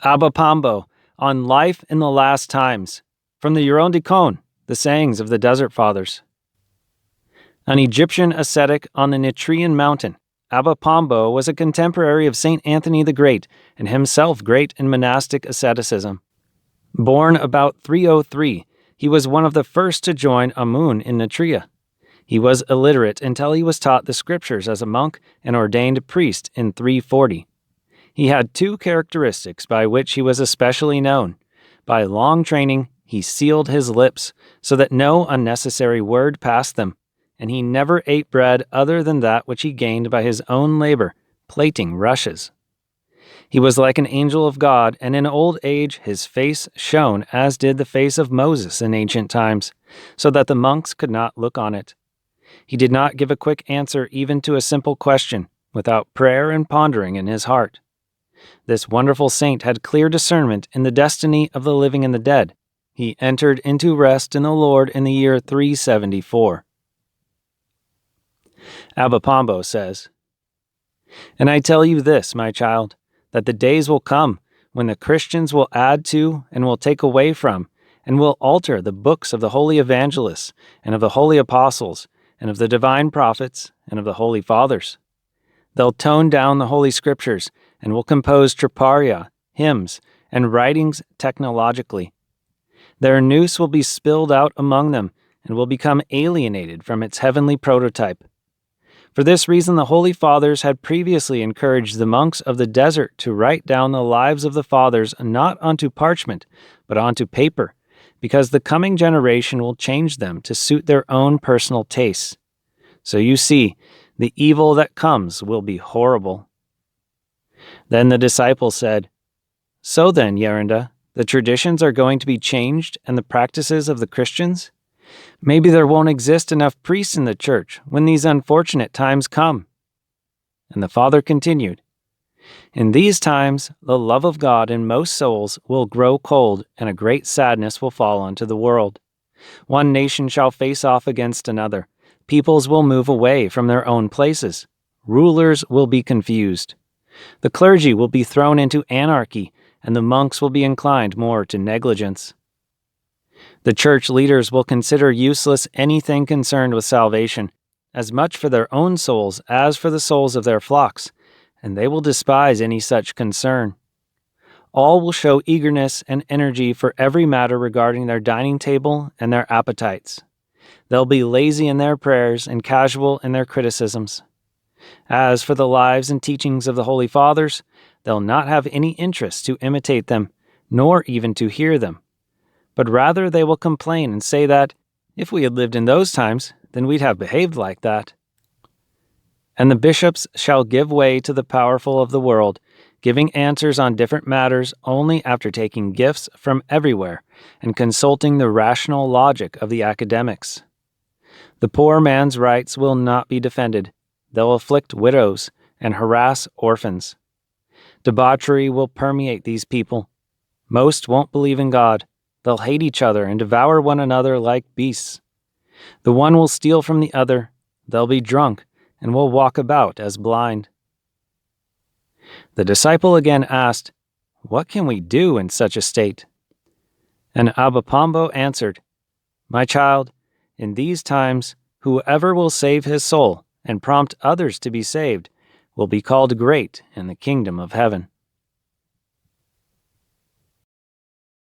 Abba Pambo on Life in the Last Times, from the Gerondikon, the Sayings of the Desert Fathers. An Egyptian ascetic on the Nitrian mountain, Abba Pambo was a contemporary of St. Anthony the Great and himself great in monastic asceticism. Born about 303, he was one of the first to join Amun in Nitria. He was illiterate until he was taught the scriptures as a monk and ordained priest in 340. He had two characteristics by which he was especially known. By long training, he sealed his lips so that no unnecessary word passed them, and he never ate bread other than that which he gained by his own labor, plaiting rushes. He was like an angel of God, and in old age his face shone as did the face of Moses in ancient times, so that the monks could not look on it. He did not give a quick answer even to a simple question, without prayer and pondering in his heart. This wonderful saint had clear discernment in the destiny of the living and the dead. He entered into rest in the Lord in the year 374. Abba Pambo says, "And I tell you this, my child, that the days will come when the Christians will add to and will take away from and will alter the books of the Holy Evangelists and of the Holy Apostles and of the divine prophets and of the Holy Fathers. They'll tone down the Holy Scriptures and will compose troparia, hymns, and writings technologically. Their nous will be spilled out among them and will become alienated from its heavenly prototype. For this reason, the Holy Fathers had previously encouraged the monks of the desert to write down the lives of the fathers not onto parchment, but onto paper, because the coming generation will change them to suit their own personal tastes. So you see, the evil that comes will be horrible." Then the disciple said, "So then, Yerunda, the traditions are going to be changed and the practices of the Christians? Maybe there won't exist enough priests in the church when these unfortunate times come." And the father continued, "In these times, the love of God in most souls will grow cold, and a great sadness will fall onto the world. One nation shall face off against another. Peoples will move away from their own places. Rulers will be confused. The clergy will be thrown into anarchy, and the monks will be inclined more to negligence. The church leaders will consider useless anything concerned with salvation, as much for their own souls as for the souls of their flocks, and they will despise any such concern. All will show eagerness and energy for every matter regarding their dining table and their appetites. They'll be lazy in their prayers and casual in their criticisms. As for the lives and teachings of the Holy Fathers, they'll not have any interest to imitate them, nor even to hear them. But rather they will complain and say that, if we had lived in those times, then we'd have behaved like that. And the bishops shall give way to the powerful of the world, giving answers on different matters only after taking gifts from everywhere and consulting the rational logic of the academics. The poor man's rights will not be defended. They'll afflict widows and harass orphans. Debauchery will permeate these people. Most won't believe in God. They'll hate each other and devour one another like beasts. The one will steal from the other. They'll be drunk and will walk about as blind." The disciple again asked, "What can we do in such a state?" And Abba Pambo answered, "My child, in these times, whoever will save his soul and prompt others to be saved will be called great in the kingdom of heaven."